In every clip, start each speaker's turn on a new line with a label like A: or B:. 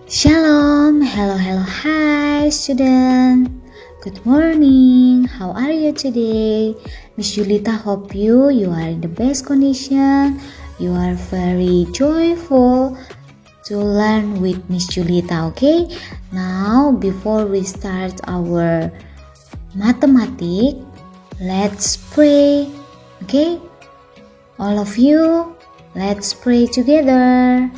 A: Shalom, hello, hi student. Good morning, how are you today? Miss Julita hope you are in the best condition. You are very joyful to learn with Miss Julita, okay? Now, before we start our mathematics, let's pray, okay? All of you, let's pray together.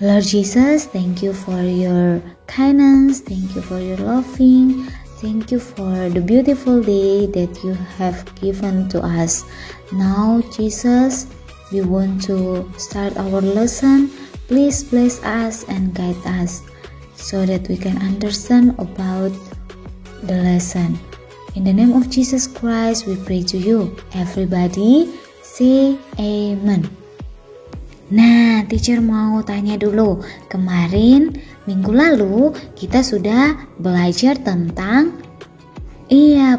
A: Lord Jesus, thank you for your kindness, thank you for your loving, thank you for the beautiful day that you have given to us. Now, Jesus, we want to start our lesson. Please bless us and guide us so that we can understand about the lesson. In the name of Jesus Christ, we pray to you. Everybody say amen. Nah, teacher mau tanya dulu, kemarin minggu lalu kita sudah belajar tentang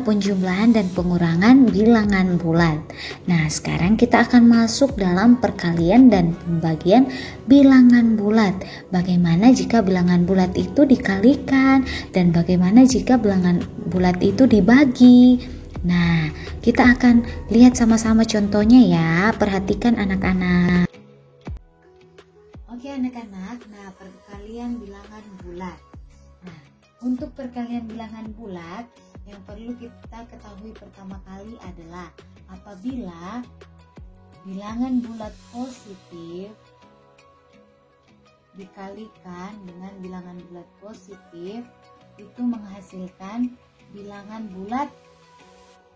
A: penjumlahan dan pengurangan bilangan bulat. Nah, sekarang kita akan masuk dalam perkalian dan pembagian bilangan bulat. Bagaimana jika bilangan bulat itu dikalikan dan bagaimana jika bilangan bulat itu dibagi. Nah, kita akan lihat sama-sama contohnya ya. Perhatikan anak-anak. Oke anak-anak, nah perkalian bilangan bulat. Nah, untuk perkalian bilangan bulat yang perlu kita ketahui pertama kali adalah apabila bilangan bulat positif dikalikan dengan bilangan bulat positif itu menghasilkan bilangan bulat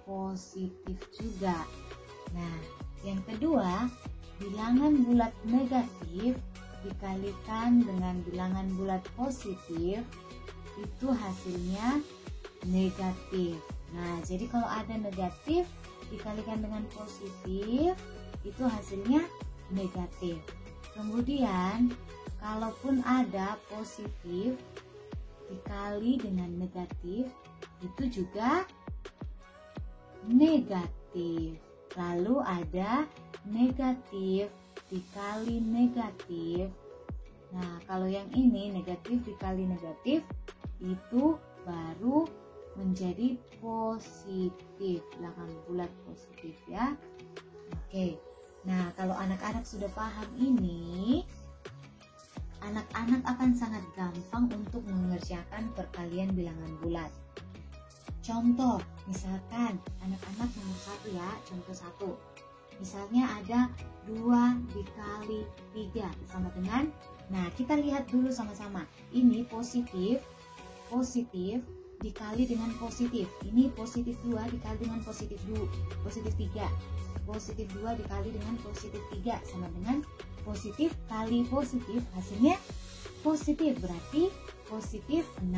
A: positif juga. Nah, yang kedua, bilangan bulat negatif dikalikan dengan bilangan bulat positif itu hasilnya negatif. Nah, jadi kalau ada negatif dikalikan dengan positif itu hasilnya negatif. Kemudian kalaupun ada positif dikali dengan negatif itu juga negatif. Lalu ada negatif dikali negatif. Nah, kalau yang ini negatif dikali negatif itu baru menjadi positif, bilangan bulat positif ya. Oke. Nah, kalau anak-anak sudah paham ini, anak-anak akan sangat gampang untuk mengerjakan perkalian bilangan bulat. Contoh, misalkan anak-anak nomor 1 ya, contoh 1. Misalnya ada 2 dikali 3 sama dengan, nah kita lihat dulu sama-sama. Ini positif dikali dengan positif. Ini positif 2 dikali dengan positif 3. Positif 2 dikali dengan positif 3 sama dengan positif kali positif, hasilnya positif, berarti positif 6.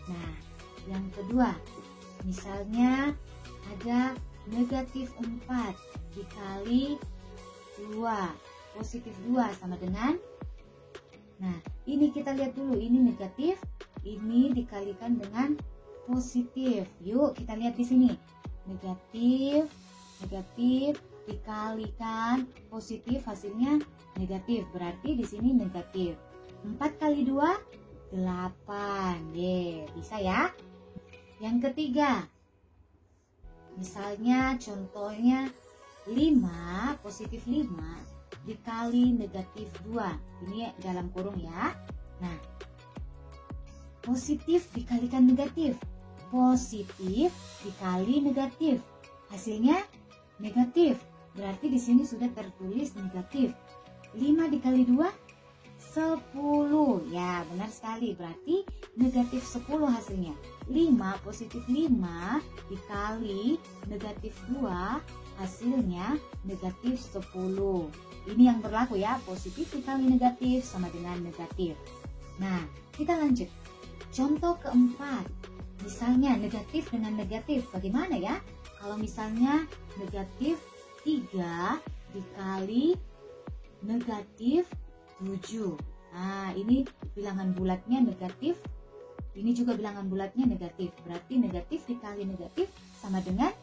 A: Nah, yang kedua, misalnya ada negatif 4 dikali 2, positif 2 sama dengan, nah ini kita lihat dulu, ini negatif, ini dikalikan dengan positif. Yuk kita lihat di sini, negatif dikalikan positif, hasilnya negatif, berarti di sini negatif. 4 kali 2 8. Bisa ya. Yang ketiga, misalnya contohnya 5, positif 5 dikali negatif 2. Ini dalam kurung ya. Nah, positif dikalikan negatif. Positif dikali negatif. Hasilnya negatif. Berarti di sini sudah tertulis negatif. 5 dikali 2 10. Ya, benar sekali. Berarti negatif 10 hasilnya. 5 positif 5 dikali negatif 2 hasilnya negatif 10. Ini yang berlaku ya, positif dikali negatif sama dengan negatif. Nah, kita lanjut. Contoh keempat, misalnya negatif dengan negatif. Bagaimana ya? Kalau misalnya negatif 3 dikali negatif 7. Nah, ini bilangan bulatnya negatif. Ini juga bilangan bulatnya negatif. Berarti negatif dikali negatif sama dengan,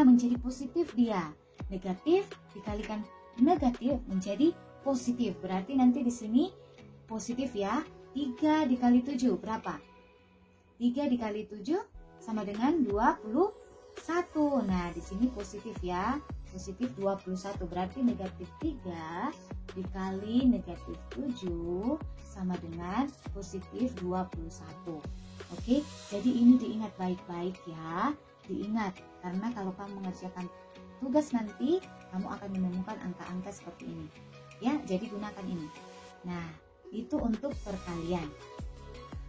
A: menjadi positif dia. Negatif dikalikan negatif menjadi positif. Berarti nanti di sini positif ya. 3 dikali 7 berapa? 3 dikali 7 sama dengan 21. Nah, di sini positif ya. Positif 21. Berarti negatif 3 dikali negatif 7 sama dengan positif 21. Oke, jadi ini diingat baik-baik ya. Diingat, karena kalau kamu mengerjakan tugas nanti, kamu akan menemukan angka-angka seperti ini. Ya, jadi gunakan ini. Nah, itu untuk perkalian.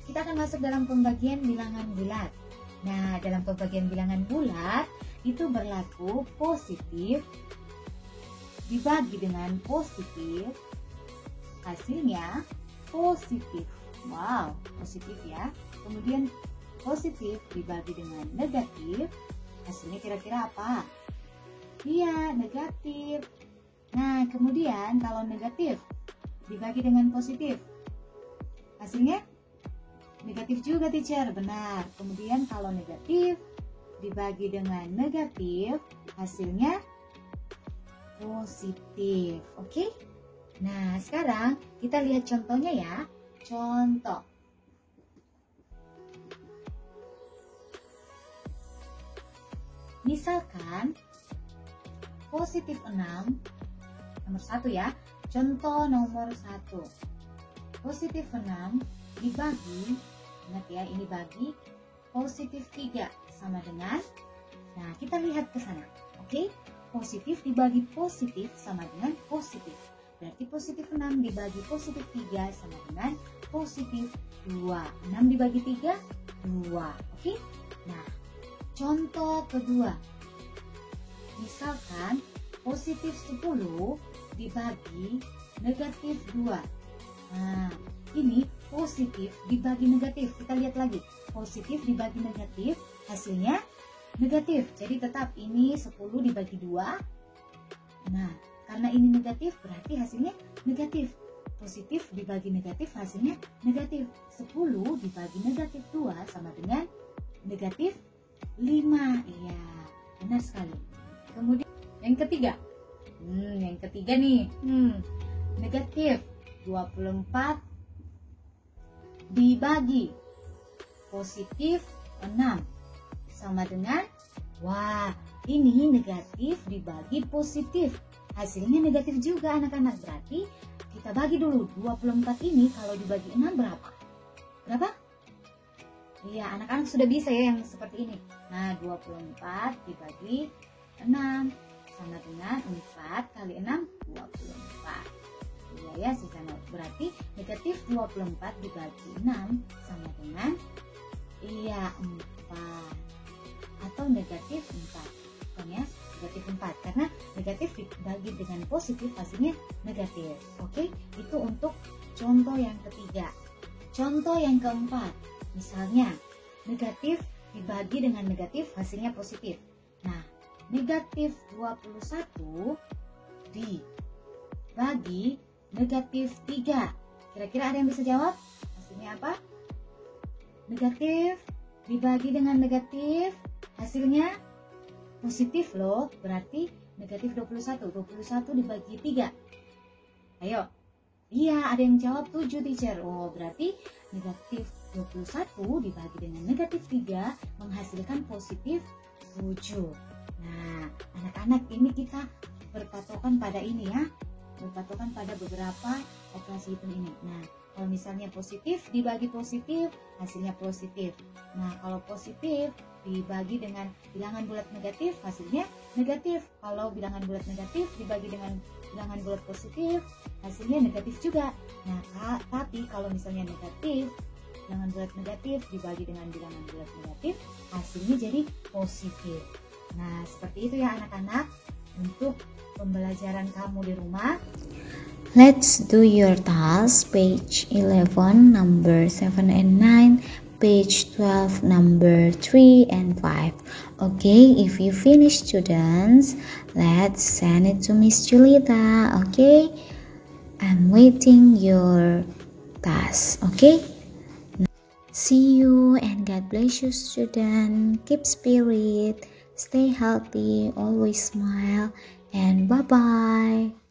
A: Kita akan masuk dalam pembagian bilangan bulat. Nah, dalam pembagian bilangan bulat itu berlaku positif dibagi dengan positif, hasilnya positif. Wow, positif ya. Kemudian positif dibagi dengan negatif, hasilnya kira-kira apa? Iya, negatif. Nah, kemudian kalau negatif dibagi dengan positif, hasilnya negatif juga, teacher. Benar. Kemudian kalau negatif dibagi dengan negatif, hasilnya positif. Oke? Nah, sekarang kita lihat contohnya ya. Contoh. Misalkan positif 6, nomor 1 ya. Contoh nomor 1. Positif 6 dibagi, ingat ya, ini bagi positif 3 sama dengan, nah kita lihat ke sana. Oke? Positif dibagi positif sama dengan positif. Berarti positif 6 dibagi positif 3 sama dengan positif 2. 6 dibagi 3, 2. Oke? Nah, contoh kedua. Misalkan positif 10 dibagi negatif 2. Nah, ini positif dibagi negatif. Kita lihat lagi. Positif dibagi negatif, hasilnya negatif. Jadi tetap ini 10 dibagi 2. Nah, karena ini negatif berarti hasilnya negatif. Positif dibagi negatif, hasilnya negatif. 10 dibagi negatif 2 sama dengan negatif 5. Iya, benar sekali. Kemudian yang ketiga. Yang ketiga nih. Negatif 24 dibagi positif 6 sama dengan, wah, ini negatif dibagi positif. Hasilnya negatif juga anak-anak. Berarti kita bagi dulu. 24 ini kalau dibagi 6 berapa? Berapa? Iya, anak-anak sudah bisa ya yang seperti ini. Nah, 24 dibagi 6 sama dengan 4 kali 6, 24. Iya ya, sisanya berarti negatif 24 dibagi 6 sama dengan, iya, 4. Atau negatif 4. Bukan ya, negatif 4. Karena negatif dibagi dengan positif hasilnya negatif. Oke, itu untuk contoh yang ketiga. Contoh yang keempat. Misalnya, negatif dibagi dengan negatif hasilnya positif. Nah, negatif 21 dibagi negatif 3. Kira-kira ada yang bisa jawab? Hasilnya apa? Negatif dibagi dengan negatif, hasilnya positif loh. Berarti negatif 21. 21 dibagi 3. Ayo. Iya, ada yang jawab 7, teacher. Oh, berarti negatif 21 dibagi dengan negatif 3 menghasilkan positif 7. Nah, anak-anak, ini kita berpatokan pada ini ya. Berpatokan pada beberapa operasi hitung ini. Nah, kalau misalnya positif dibagi positif, hasilnya positif. Nah, kalau positif dibagi dengan bilangan bulat negatif, hasilnya negatif. Kalau bilangan bulat negatif dibagi dengan bilangan bulat positif, hasilnya negatif juga. Nah, tapi kalau misalnya negatif, bilangan bulat negatif dibagi dengan bilangan bulat negatif, hasilnya jadi positif. Nah, seperti itu ya anak-anak untuk pembelajaran kamu di rumah.
B: Let's do your task, page 11, number 7 and 9, page 12, number 3 and 5. Okay, if you finish, students, let's send it to Miss Julita. Okay, I'm waiting your task. Okay, see you and God bless you, student. Keep spirit, stay healthy, always smile, and bye-bye.